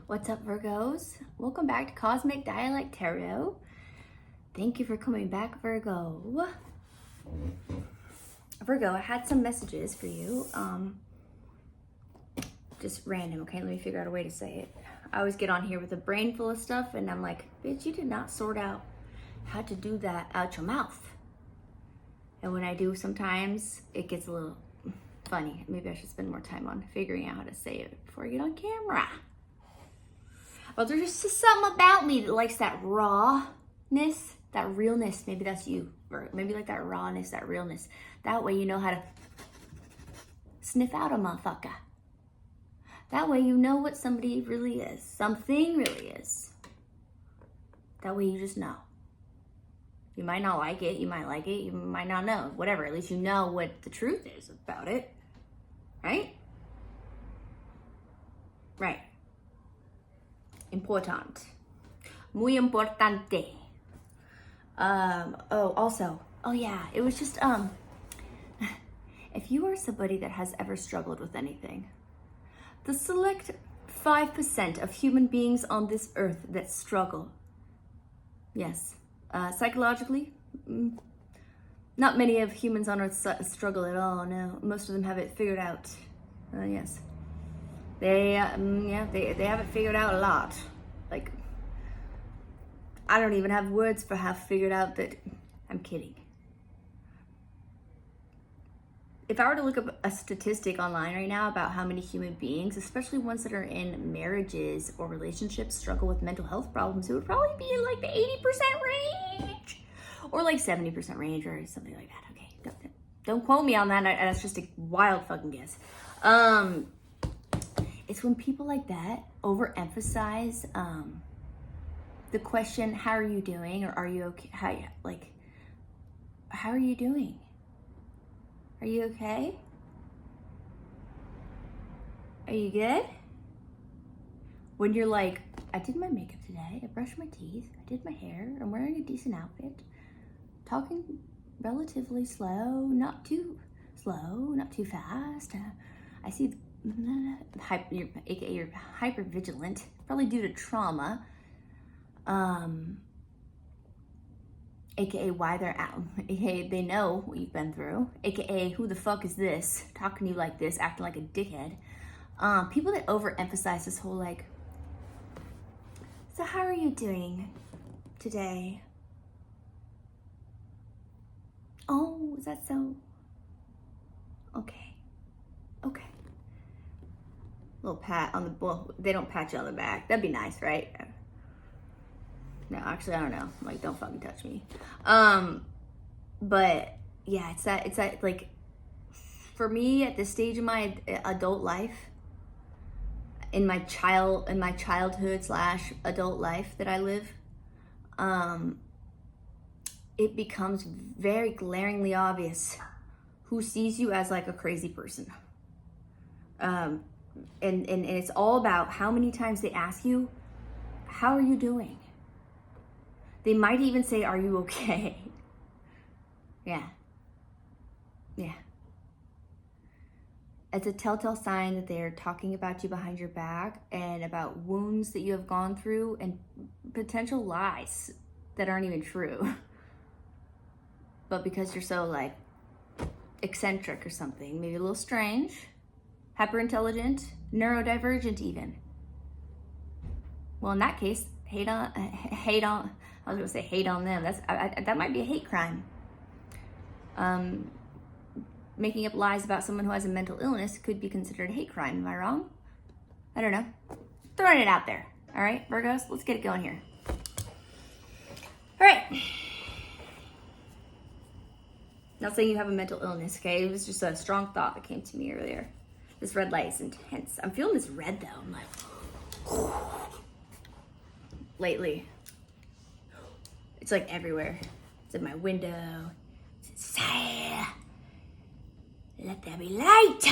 What's up, Virgos? Welcome back to Cosmic Dialect Tarot. Thank you for coming back, Virgo. Virgo, I had some messages for you. Just random, okay? Let me figure out a way to say it. I always get on here with a brain full of stuff, and I'm like, bitch, you did not sort out how to do that out your mouth. And when I do, sometimes it gets a little funny. Maybe I should spend more time on figuring out how to say it before I get on camera. Well, there's just something about me that likes that rawness, that realness. Maybe that's you. Or maybe like that rawness, that realness. That way you know how to sniff out a motherfucker. That way you know what somebody really is. Something really is. That way you just know. You might not like it. You might like it. You might not know. Whatever. At least you know what the truth is about it. Right? Right. Important. Muy importante. Oh yeah, it was just, if you are somebody that has ever struggled with anything, the select 5% of human beings on this earth that struggle, yes, psychologically, not many of humans on earth struggle at all, no, most of them have it figured out, yes. They have it figured out a lot. Like, I don't even have words for how figured out that, I'm kidding. If I were to look up a statistic online right now about how many human beings, especially ones that are in marriages or relationships, struggle with mental health problems, it would probably be in like the 80% range. Or like 70% range or something like that. Okay, don't quote me on that. That's just a wild fucking guess. It's when people like that overemphasize the question, how are you doing? Or are you okay? How are you doing? Are you okay? Are you good? When you're like, I did my makeup today, I brushed my teeth, I did my hair, I'm wearing a decent outfit, talking relatively slow, not too slow, not too fast. I see you're hyper vigilant, probably due to trauma, aka why they're out, aka they know what you've been through, aka who the fuck is this talking to you like this, acting like a dickhead. People that overemphasize this whole like, so how are you doing today? Oh, is that so? Okay. Little pat on the bull. They don't pat you on the back. That'd be nice, right? No, actually, I don't know. Like, don't fucking touch me. But yeah, it's that like, for me at this stage of my adult life, in my childhood / adult life that I live, it becomes very glaringly obvious who sees you as like a crazy person. And it's all about how many times they ask you, how are you doing? They might even say, are you okay? Yeah. It's a telltale sign that they're talking about you behind your back and about wounds that you have gone through and potential lies that aren't even true. But because you're so like eccentric or something, maybe a little strange, hyper intelligent, neurodivergent even. Well, in that case, hate on I was gonna say hate on them. That might be a hate crime. Making up lies about someone who has a mental illness could be considered a hate crime. Am I wrong? I don't know. Throwing it out there. All right, Virgos, let's get it going here. All right. Not saying you have a mental illness, okay? It was just a strong thought that came to me earlier. This red light is intense. I'm feeling this red though. I'm like, lately. It's like everywhere. It's in my window. It's inside. Let there be light.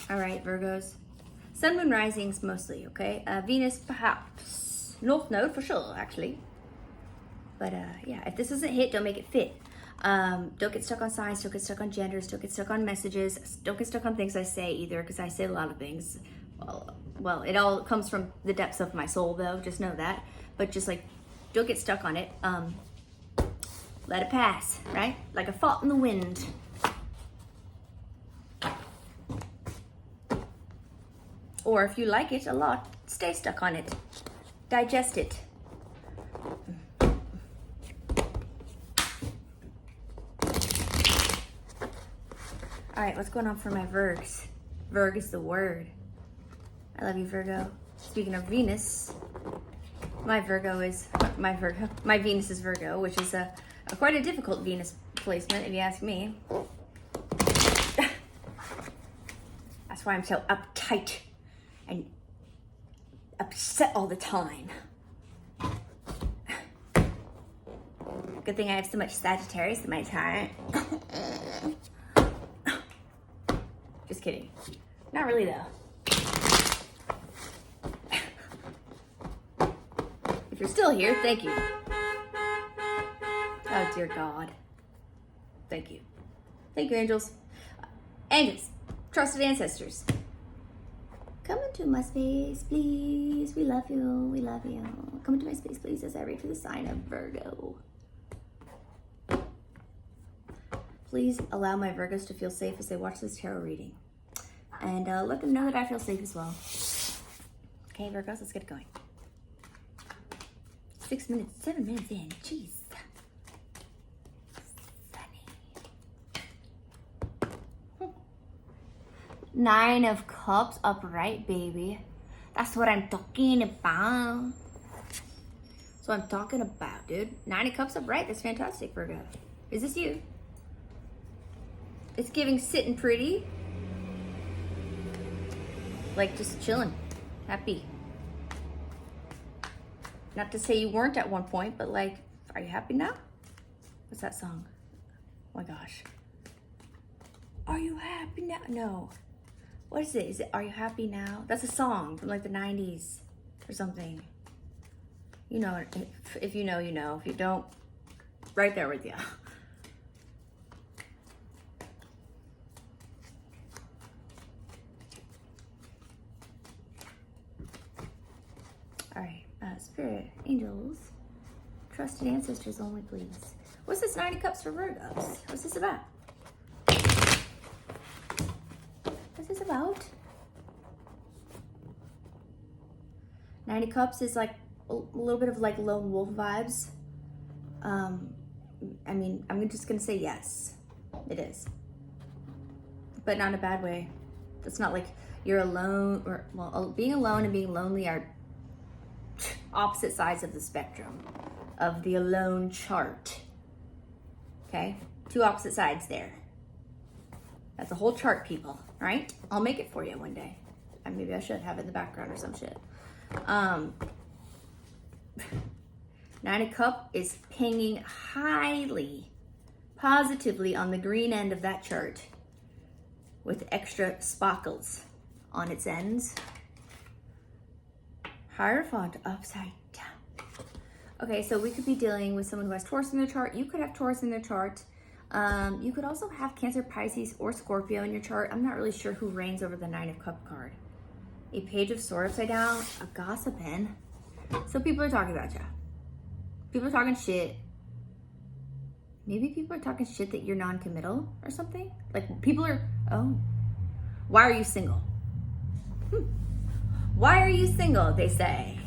All right, Virgos. Sun, moon, risings mostly, okay? Venus, perhaps. North node for sure, actually. But yeah, if this doesn't hit, don't make it fit. Don't get stuck on signs, don't get stuck on genders, don't get stuck on messages, don't get stuck on things I say either, because I say a lot of things. Well, it all comes from the depths of my soul though, just know that. But just like, don't get stuck on it. Let it pass, right? Like a fault in the wind. Or if you like it a lot, stay stuck on it. Digest it. All right, what's going on for my Virgs? Virg is the word. I love you, Virgo. Speaking of Venus, my Venus is Virgo, which is a quite a difficult Venus placement, if you ask me. That's why I'm so uptight and upset all the time. Good thing I have so much Sagittarius in my chart. Just kidding. Not really though. If you're still here, thank you. Oh dear God. Thank you. Thank you, angels. Angels, trusted ancestors. Come into my space, please. We love you. We love you. Come into my space, please, as I read for the sign of Virgo. Please allow my Virgos to feel safe as they watch this tarot reading. And let them know that I feel safe as well. Okay, Virgos, let's get it going. 6 minutes, 7 minutes in. Jeez. Sunny. 9 of Cups upright, baby. That's what I'm talking about. That's what I'm talking about, dude. 9 of Cups upright. That's fantastic, Virgo. Is this you? It's giving sitting pretty. Like just chilling. Happy. Not to say you weren't at one point, but like, are you happy now? What's that song? Oh my gosh. Are you happy now? No. What is it? Is it Are You Happy Now? That's a song from like the 90s or something. You know, if you know, you know. If you don't, right there with you. All right, Spirit, angels, trusted ancestors only, please. What's this 9 of Cups for Virgos? What's this about? What's this about? 9 of Cups is like a little bit of like lone wolf vibes. I mean, I'm just gonna say yes, it is. But not in a bad way. It's not like you're alone, or well, being alone and being lonely are opposite sides of the spectrum of the alone chart. Okay, 2 opposite sides there. That's a whole chart, people, right? I'll make it for you one day. And maybe I should have it in the background or some shit. 9 of Cups is pinging highly, positively on the green end of that chart with extra sparkles on its ends. Hierophant upside down. Okay, so we could be dealing with someone who has Taurus in their chart. You could have Taurus in their chart. You could also have Cancer, Pisces, or Scorpio in your chart. I'm not really sure who reigns over the 9 of Cups card. A Page of Swords upside down, a gossiping. So people are talking about you. People are talking shit. Maybe people are talking shit that you're non-committal or something. Like people are, oh, why are you single? Why are you single, they say?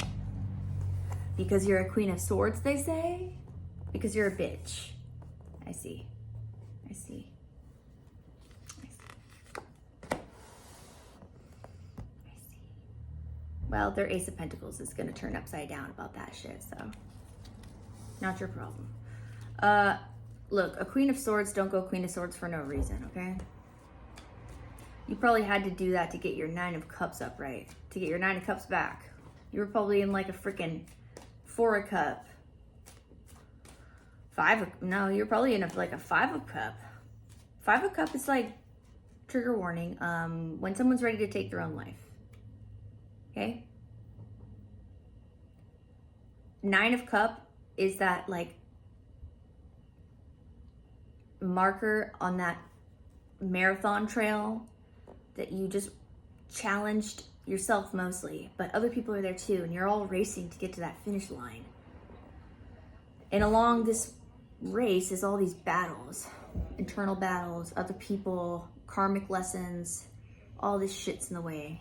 Because you're a Queen of Swords, they say? Because you're a bitch. I see. I see. I see. I see. Well, their Ace of Pentacles is going to turn upside down about that shit, so not your problem. Look, a Queen of Swords don't go Queen of Swords for no reason, okay? You probably had to do that to get your 9 of Cups upright, to get your 9 of Cups back. You were probably in like a freaking 4 of Cup. No, you're probably in like a 5 of Cup. 5 of Cup is like trigger warning when someone's ready to take their own life. Okay? 9 of Cup is that like marker on that marathon trail that you just challenged yourself mostly, but other people are there too, and you're all racing to get to that finish line. And along this race is all these battles, internal battles, other people, karmic lessons, all this shit's in the way.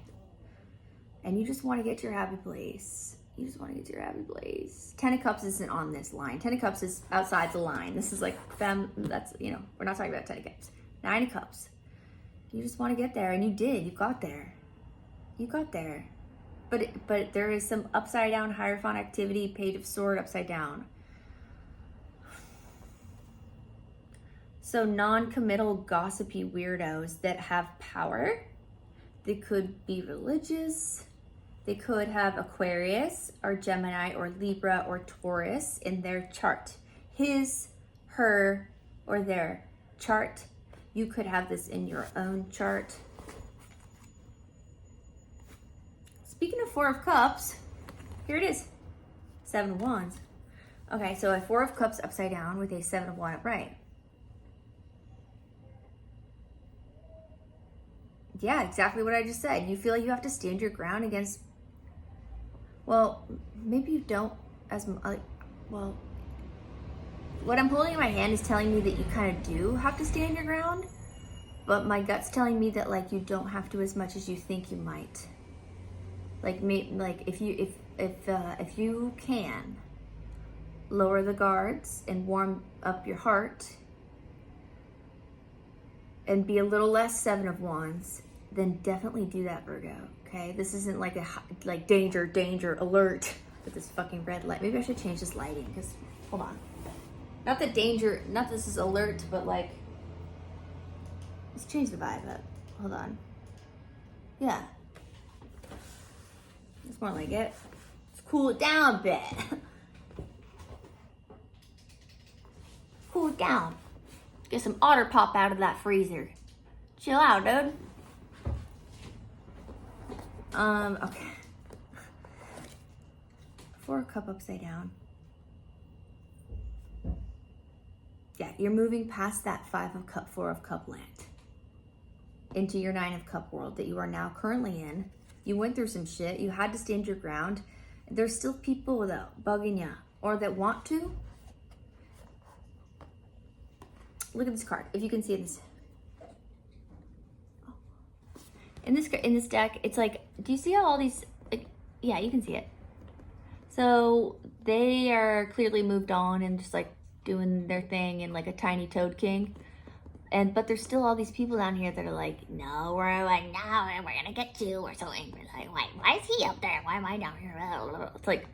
And you just want to get to your happy place. You just want to get to your happy place. 10 of Cups isn't on this line. 10 of Cups is outside the line. This is like, that's, you know, we're not talking about 10 of Cups. 9 of Cups. You just want to get there, and you did. You got there. You got there. But there is some upside down Hierophant activity, Page of Sword upside down. So non-committal gossipy weirdos that have power. They could be religious. They could have Aquarius or Gemini or Libra or Taurus in their chart. His, her, or their chart. You could have this in your own chart. Speaking of 4 of Cups, here it is. 7 of Wands. Okay, so a 4 of Cups upside down with a 7 of Wands upright. Yeah, exactly what I just said. You feel like you have to stand your ground against, well, maybe you don't as, well, what I'm holding in my hand is telling me that you kind of do have to stand your ground, but my gut's telling me that like you don't have to as much as you think you might. Like if you can lower the guards and warm up your heart and be a little less 7 of Wands, then definitely do that, Virgo. Okay, this isn't like danger, alert with this fucking red light. Maybe I should change this lighting because, hold on. Not the danger, not this is alert, but like, let's change the vibe up. Hold on. Yeah. It's more like it. Let's cool it down a bit. Cool it down. Get some otter pop out of that freezer. Chill out, dude. Okay. 4 of Cup upside down. Yeah, you're moving past that 5 of Cup, 4 of Cup land into your 9 of Cup world that you are now currently in. You went through some shit. You had to stand your ground. There's still people that bugging you or that want to. Look at this card. If you can see this. In this deck, it's like, do you see how all these, like, yeah, you can see it. So they are clearly moved on and just like doing their thing in like a tiny toad king. But there's still all these people down here that are like, no, we're gonna get you. We're so angry. Like, why is he up there? Why am I down here? It's like,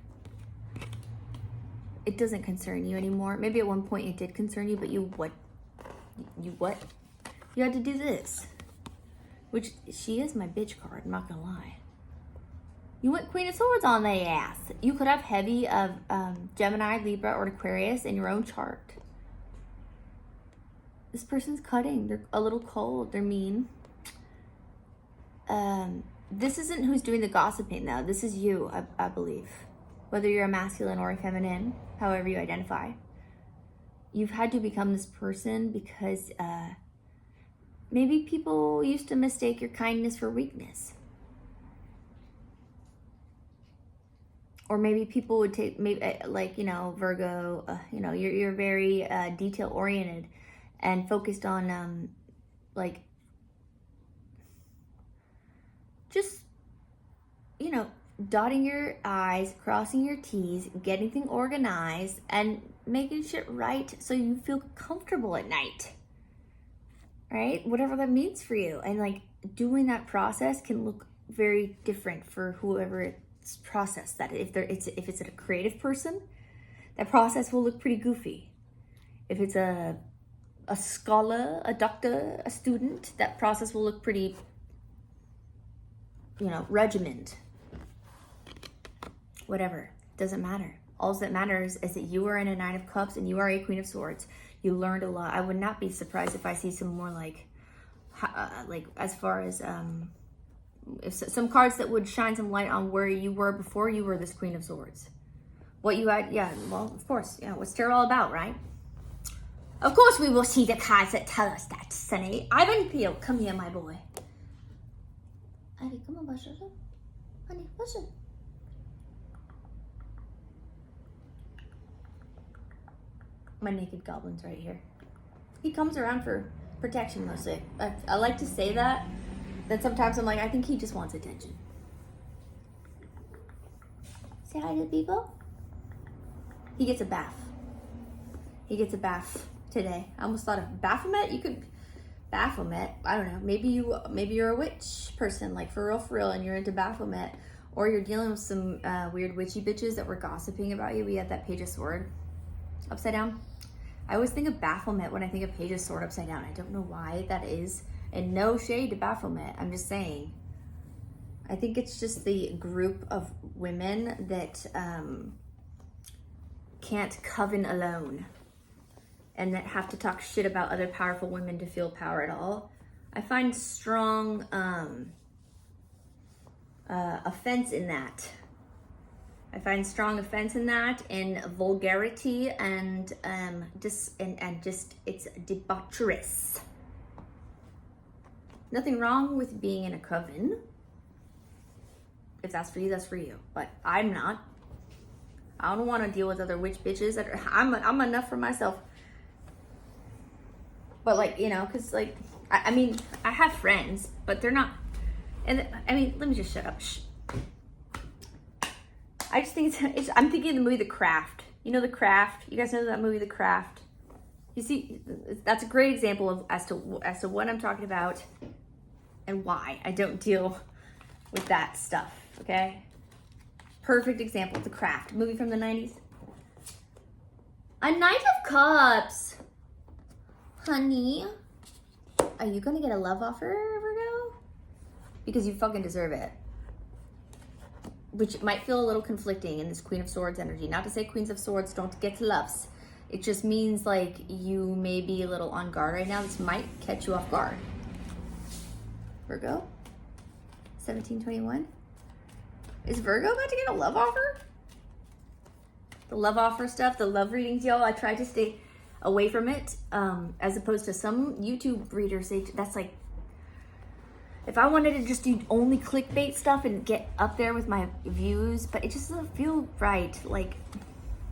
it doesn't concern you anymore. Maybe at one point it did concern you, but you had to do this. Which, she is my bitch card, I'm not gonna lie. You went Queen of Swords on the ass. You could have heavy of Gemini, Libra, or Aquarius in your own chart. This person's cutting. They're a little cold. They're mean. This isn't who's doing the gossiping, though. This is you, I believe. Whether you're a masculine or a feminine, however you identify. You've had to become this person because maybe people used to mistake your kindness for weakness. Or maybe people would take, like, you know, Virgo, you know, you're very detail oriented and focused on like just, you know, dotting your I's, crossing your T's, getting things organized and making shit right so you feel comfortable at night. Right? Whatever that means for you. And like doing that process can look very different for whoever it's processed. That if it's a creative person, that process will look pretty goofy. If it's a scholar, a doctor, a student, that process will look pretty, you know, regimented. Whatever. Doesn't matter. All that matters is that you are in a 9 of Cups and you are a Queen of Swords. You learned a lot. I would not be surprised if I see some more like as far as if some cards that would shine some light on where you were before you were this Queen of Swords. What you had, yeah, well, of course, yeah. What's tarot all about, right? Of course we will see the cards that tell us that, Sonny. Ivan Peel, come here, my boy. Ivy, come on, Buster. Honey, Buster. My naked goblin's right here. He comes around for protection mostly. I like to say that sometimes I'm like, I think he just wants attention. Say hi to the people. He gets a bath. He gets a bath today. I almost thought of Baphomet. You could Baphomet. I don't know. Maybe you're a witch person, like for real, and you're into Baphomet, or you're dealing with some weird witchy bitches that were gossiping about you. We had that Page of Sword upside down. I always think of Baphomet when I think of Page of Sword upside down. I don't know why that is, and no shade to Baphomet. I'm just saying. I think it's just the group of women that can't coven alone, and that have to talk shit about other powerful women to feel power at all. I find strong offense in that. I find strong offense in that, in vulgarity, and just it's debaucherous. Nothing wrong with being in a coven. If that's for you, that's for you. But I'm not. I don't want to deal with other witch bitches. I'm enough for myself. But like, you know, because like, I mean, I have friends, but they're not. And I mean, let me just shut up. Shh. I just think I'm thinking of the movie The Craft. You know The Craft? You guys know that movie The Craft? You see, that's a great example of as to what I'm talking about and why I don't deal with that stuff. Okay? Perfect example, The Craft, movie from the 90s. A Knight of Cups. Honey, are you gonna get a love offer, Virgo? Because you fucking deserve it. Which might feel a little conflicting in this Queen of Swords energy. Not to say Queens of Swords don't get loves. It just means like you may be a little on guard right now. This might catch you off guard. Virgo, 1721. Is Virgo about to get a love offer? The love offer stuff, the love readings, y'all, I try to stay away from it. As opposed to some YouTube readers, that's like, if I wanted to just do only clickbait stuff and get up there with my views, but it just doesn't feel right. Like,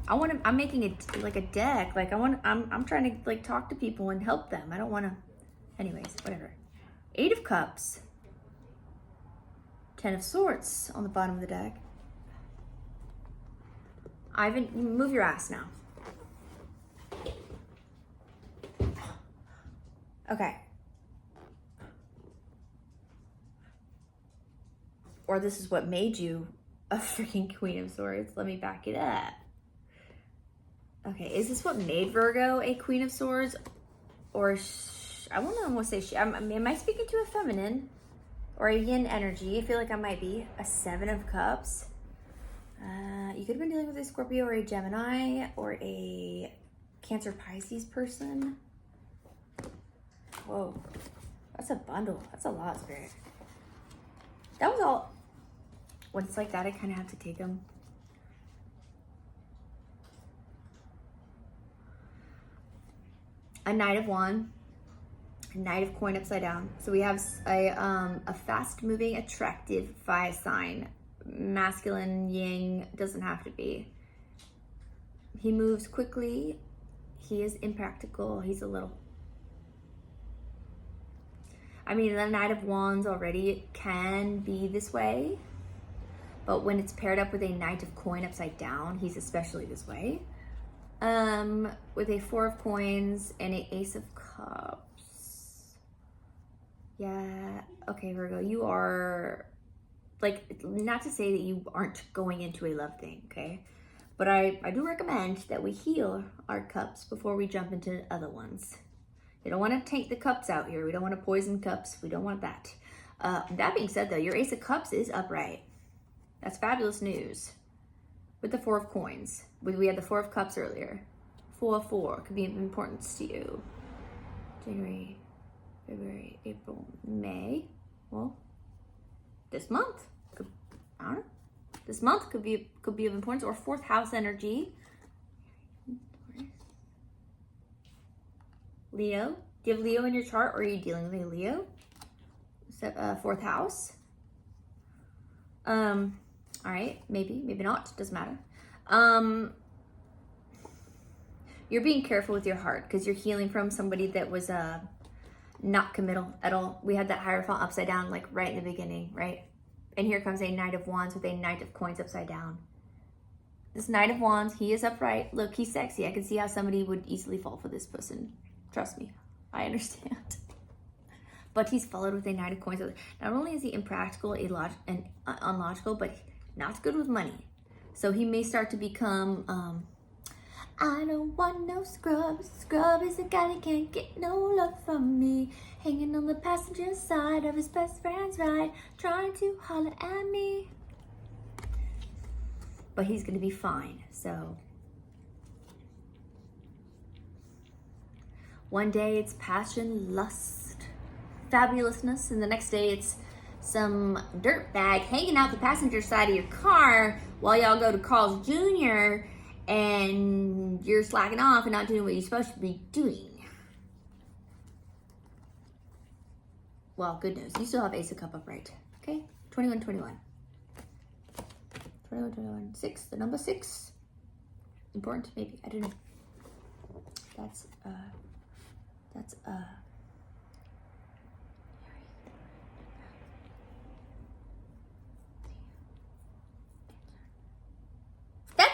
I'm making it like a deck. Like I'm trying to like talk to people and help them. I don't want to, anyways, whatever. 8 of Cups. 10 of Swords on the bottom of the deck. Ivan, move your ass now. Okay. Or this is what made you a freaking Queen of Swords. Let me back it up. Okay, is this what made Virgo a Queen of Swords? Or, I won't almost say she. Am I speaking to a feminine? Or a yin energy? I feel like I might be. A 7 of Cups. You could have been dealing with a Scorpio or a Gemini or a Cancer Pisces person. Whoa. That's a bundle. That's a lot, Spirit. That was all. When it's like that, I kind of have to take them. A Knight of Wands. A Knight of Coin upside down. So we have a fast-moving, attractive fire sign. Masculine, yin, doesn't have to be. He moves quickly. He is impractical. He's a little... I mean, the Knight of Wands already can be this way. But when it's paired up with a Knight of Coin upside down, he's especially this way. With a 4 of Coins and an Ace of Cups. Yeah, okay, Virgo, you are, like, not to say that you aren't going into a love thing, okay? But I do recommend that we heal our cups before we jump into other ones. We don't want to take the cups out here. We don't want to poison cups. We don't want that. That being said, though, your Ace of Cups is upright. That's fabulous news. With the 4 of Coins. We had the 4 of Cups earlier. 4 could be of importance to you. January, February, April, May. Well, this month. I don't know. This month could be of importance, or 4th house energy. Leo. Do you have Leo in your chart, or are you dealing with a Leo? Fourth house. All right, maybe not, doesn't matter. You're being careful with your heart because you're healing from somebody that was not committal at all. We had that Hierophant upside down, like right in the beginning, right? And here comes a Knight of Wands with a Knight of Coins upside down. This Knight of Wands, he is upright. Look, he's sexy. I can see how somebody would easily fall for this person. Trust me, I understand. But he's followed with a Knight of Coins. Not only is he impractical, and unlogical, but not good with money. So he may start to become, I don't want no scrub. Scrub is a guy that can't get no love from me. Hanging on the passenger side of his best friend's ride, trying to holler at me. But he's gonna be fine, so. One day it's passion, lust, fabulousness, and the next day it's some dirtbag hanging out the passenger side of your car while y'all go to Carl's Jr. and you're slacking off and not doing what you're supposed to be doing. Well, good news. You still have Ace of Cup upright. Okay? 21, 21. 21, 21. 6. The number 6. Important? Maybe. I don't know. That's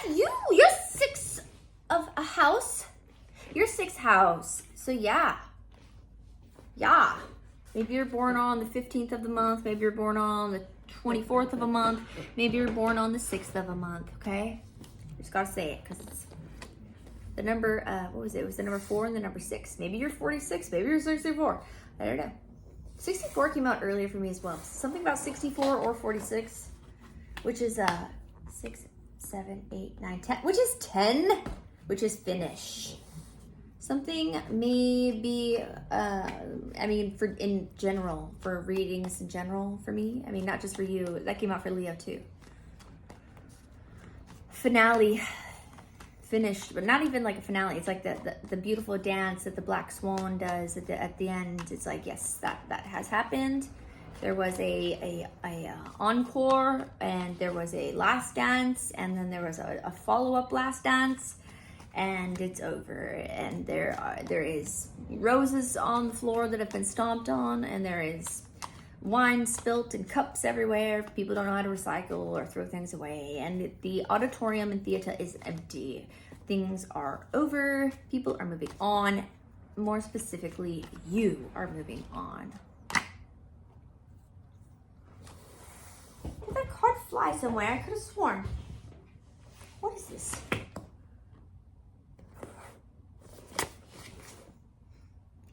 you. You're 6 of a house. You're 6th house. So yeah. Maybe you're born on the 15th of the month. Maybe you're born on the 24th of a month. Maybe you're born on the 6th of a month. Okay. Just gotta say it because it's the number. What was it? It was the number 4 and the number 6. Maybe you're 46. Maybe you're 64. I don't know. 64 came out earlier for me as well. Something about 64 or 46, which is 6, 7, 8, 9, 10, which is 10, which is finish. Something maybe, I mean, in general, for readings in general for me. I mean, not just for you. That came out for Leo too. Finale, finished, but not even like a finale. It's like the beautiful dance that the Black Swan does at the end. It's like, yes, that has happened. There was a encore, and there was a last dance, and then there was a follow-up last dance, and it's over. And there is roses on the floor that have been stomped on, and there is wine spilt and cups everywhere. People don't know how to recycle or throw things away, and the auditorium in theater is empty. Things are over. People are moving on. More specifically, you are moving on. Did that card fly somewhere? I could have sworn. What is this?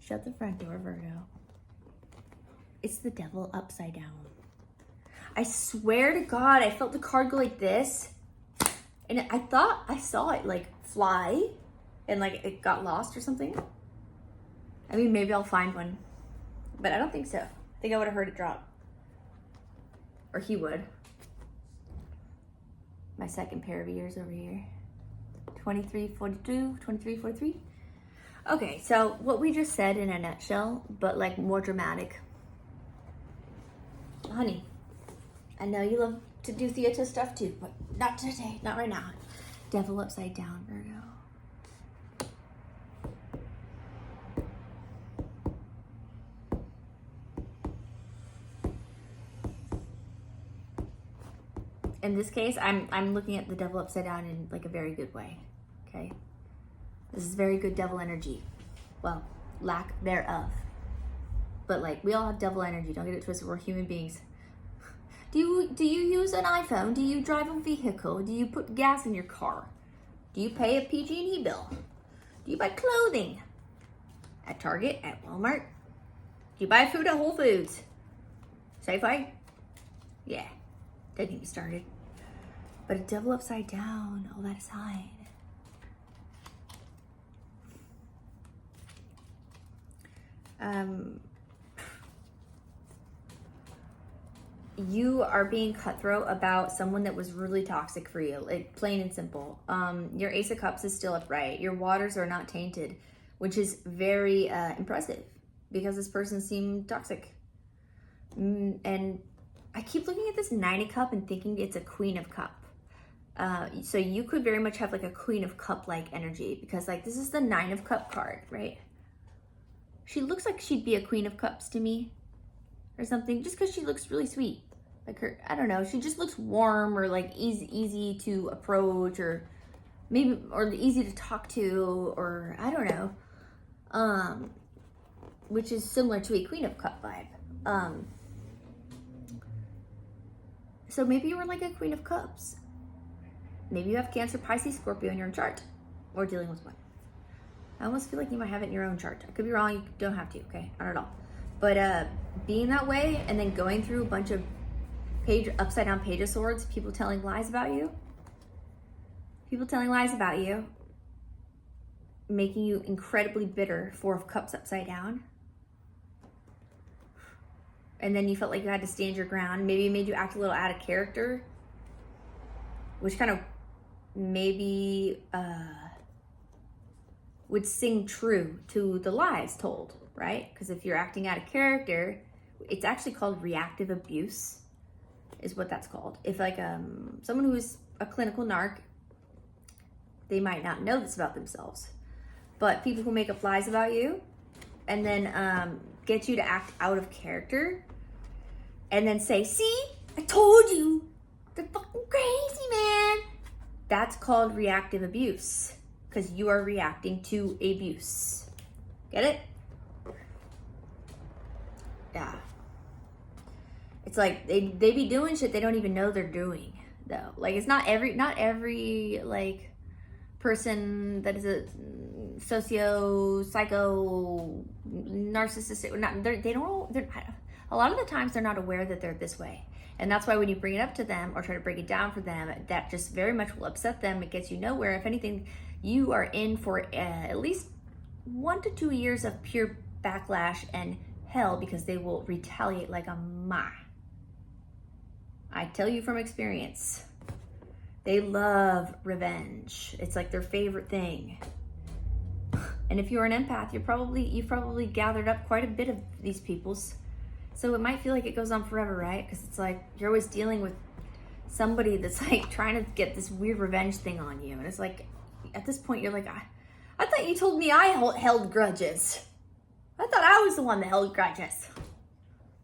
Shut the front door, Virgo. It's the devil upside down. I swear to God, I felt the card go like this. And I thought I saw it like fly and like it got lost or something. I mean, maybe I'll find one, but I don't think so. I think I would have heard it drop. Or he would. My second pair of ears over here. 2342, 2343. Okay, so what we just said in a nutshell, but like more dramatic. Honey, I know you love to do theater stuff too, but not today, not right now. Devil upside down, Virgo. In this case, I'm looking at the devil upside down in like a very good way, okay? This is very good devil energy. Well, lack thereof. But like, we all have devil energy. Don't get it twisted. We're human beings. Do you use an iPhone? Do you drive a vehicle? Do you put gas in your car? Do you pay a PG&E bill? Do you buy clothing at Target, at Walmart? Do you buy food at Whole Foods? Safeway? Yeah, don't get me started. But a devil upside down, all that aside. You are being cutthroat about someone that was really toxic for you, like plain and simple. Your Ace of Cups is still upright. Your waters are not tainted which is very impressive because this person seemed toxic. And I keep looking at this Nine of Cup and thinking it's a Queen of Cup. So you could very much have like a Queen of Cup-like energy, because like this is the Nine of Cup card, right? She looks like she'd be a Queen of Cups to me or something, just because she looks really sweet. Like her, I don't know, she just looks warm, or like easy to approach, or maybe, or easy to talk to, or I don't know. Which is similar to a Queen of Cup vibe. So maybe you were like a Queen of Cups. Maybe you have Cancer, Pisces, Scorpio in your chart, or dealing with one. I almost feel like you might have it in your own chart. I could be wrong, you don't have to, okay? Not at all. But being that way, and then going through a bunch of upside down Page of Swords, people telling lies about you, making you incredibly bitter, Four of Cups upside down. And then you felt like you had to stand your ground. Maybe it made you act a little out of character, which kind of maybe would sing true to the lies told, right? Because if you're acting out of character, it's actually called reactive abuse, is what that's called. If like someone who is a clinical narc, they might not know this about themselves, but people who make up lies about you and then get you to act out of character and then say, see, I told you, they're fucking crazy, man. That's called reactive abuse, because you are reacting to abuse. Get it? Yeah. It's like they be doing shit they don't even know they're doing, though. Like, it's not every like person that is a psycho, narcissistic, a lot of the times they're not aware that they're this way. And that's why when you bring it up to them or try to break it down for them, that just very much will upset them. It gets you nowhere. If anything, you are in for at least 1 to 2 years of pure backlash and hell, because they will retaliate like a ma. I tell you from experience. They love revenge. It's like their favorite thing. And if you're an empath, you've probably gathered up quite a bit of these people's. So it might feel like it goes on forever, right? Because it's like you're always dealing with somebody that's like trying to get this weird revenge thing on you. And it's like, at this point, you're like, I thought you told me I held grudges. I thought I was the one that held grudges.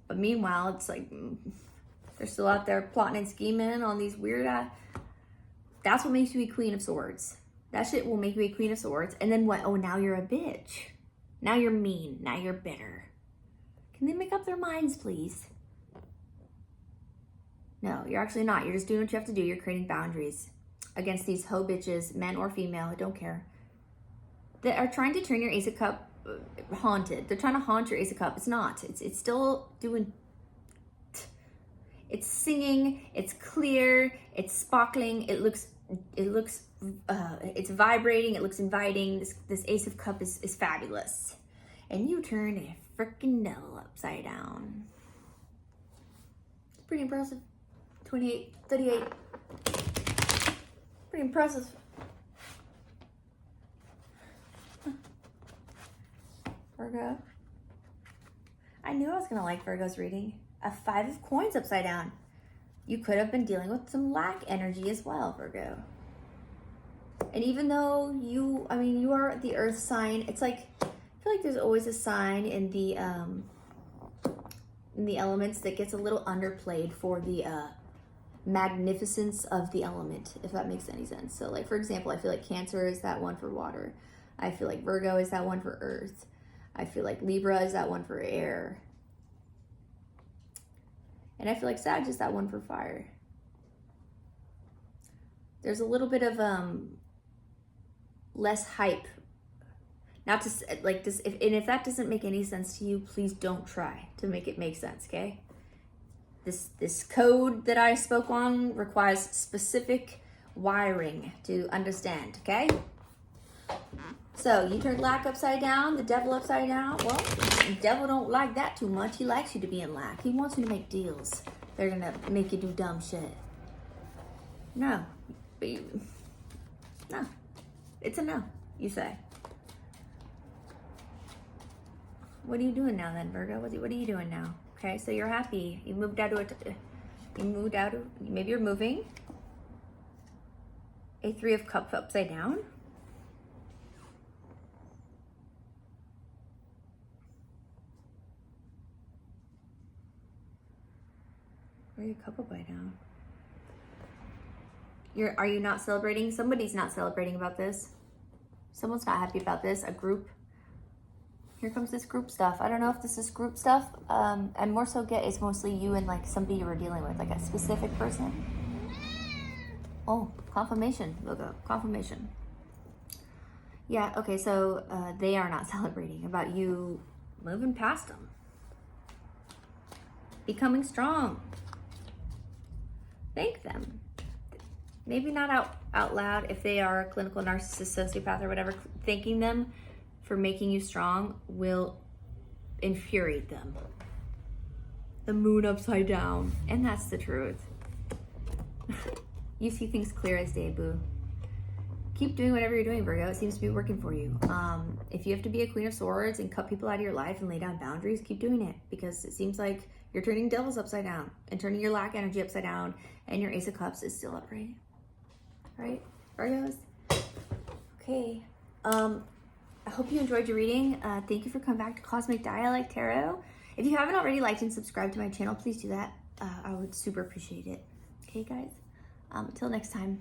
But meanwhile, it's like, they're still out there plotting and scheming on these weird that's what makes you a Queen of Swords. That shit will make you a Queen of Swords. And then what? Oh, now you're a bitch. Now you're mean. Now you're bitter. Can they make up their minds, please? No, you're actually not. You're just doing what you have to do. You're creating boundaries against these hoe bitches, men or female, I don't care, that are trying to turn your Ace of Cup haunted. They're trying to haunt your Ace of Cup. It's not. It's still doing... It's singing, it's clear, it's sparkling, it looks, it's vibrating, it looks inviting. This Ace of Cup is fabulous. And you turn a freaking devil upside down. It's pretty impressive. 28, 38. Pretty impressive. Virgo. I knew I was gonna like Virgo's reading. A 5 of Coins upside down. You could have been dealing with some lack energy as well, Virgo. And even though you are the earth sign, it's like, I feel like there's always a sign in the elements that gets a little underplayed for the magnificence of the element, if that makes any sense. So like, for example, I feel like Cancer is that one for water. I feel like Virgo is that one for earth. I feel like Libra is that one for air. And I feel like Sag is that one for fire. There's a little bit of less hype. Not to like this, if that doesn't make any sense to you, please don't try to make it make sense, okay? This code that I spoke on requires specific wiring to understand, okay? So you turned lack upside down, the devil upside down. Well, the devil don't like that too much. He likes you to be in lack. He wants you to make deals. They're gonna make you do dumb shit. No. No. It's a no, you say. What are you doing now then, Virgo? What are you doing now? Okay, so you're happy. You moved out of maybe you're moving. A 3 of Cups upside down. Where are your cup upside down? Are you not celebrating? Somebody's not celebrating about this. Someone's not happy about this. A group. Here comes this group stuff. I don't know if this is group stuff. And more so get it's mostly you and like somebody you were dealing with, like a specific person. Oh, confirmation, Virgo. Confirmation. Yeah, okay, so they are not celebrating about you moving past them. Becoming strong. Thank them. Maybe not out loud if they are a clinical narcissist, sociopath, or whatever. Thanking them for making you strong will infuriate them. The moon upside down. And that's the truth. You see things clear as day, boo. Keep doing whatever you're doing, Virgo. It seems to be working for you. If you have to be a Queen of Swords and cut people out of your life and lay down boundaries, keep doing it. Because it seems like you're turning devils upside down and turning your lack energy upside down, and your Ace of Cups is still upright. Right, Virgos? Okay. I hope you enjoyed your reading. Thank you for coming back to Cosmic Dialect Tarot. If you haven't already liked and subscribed to my channel, please do that. I would super appreciate it. Okay, guys? Until next time.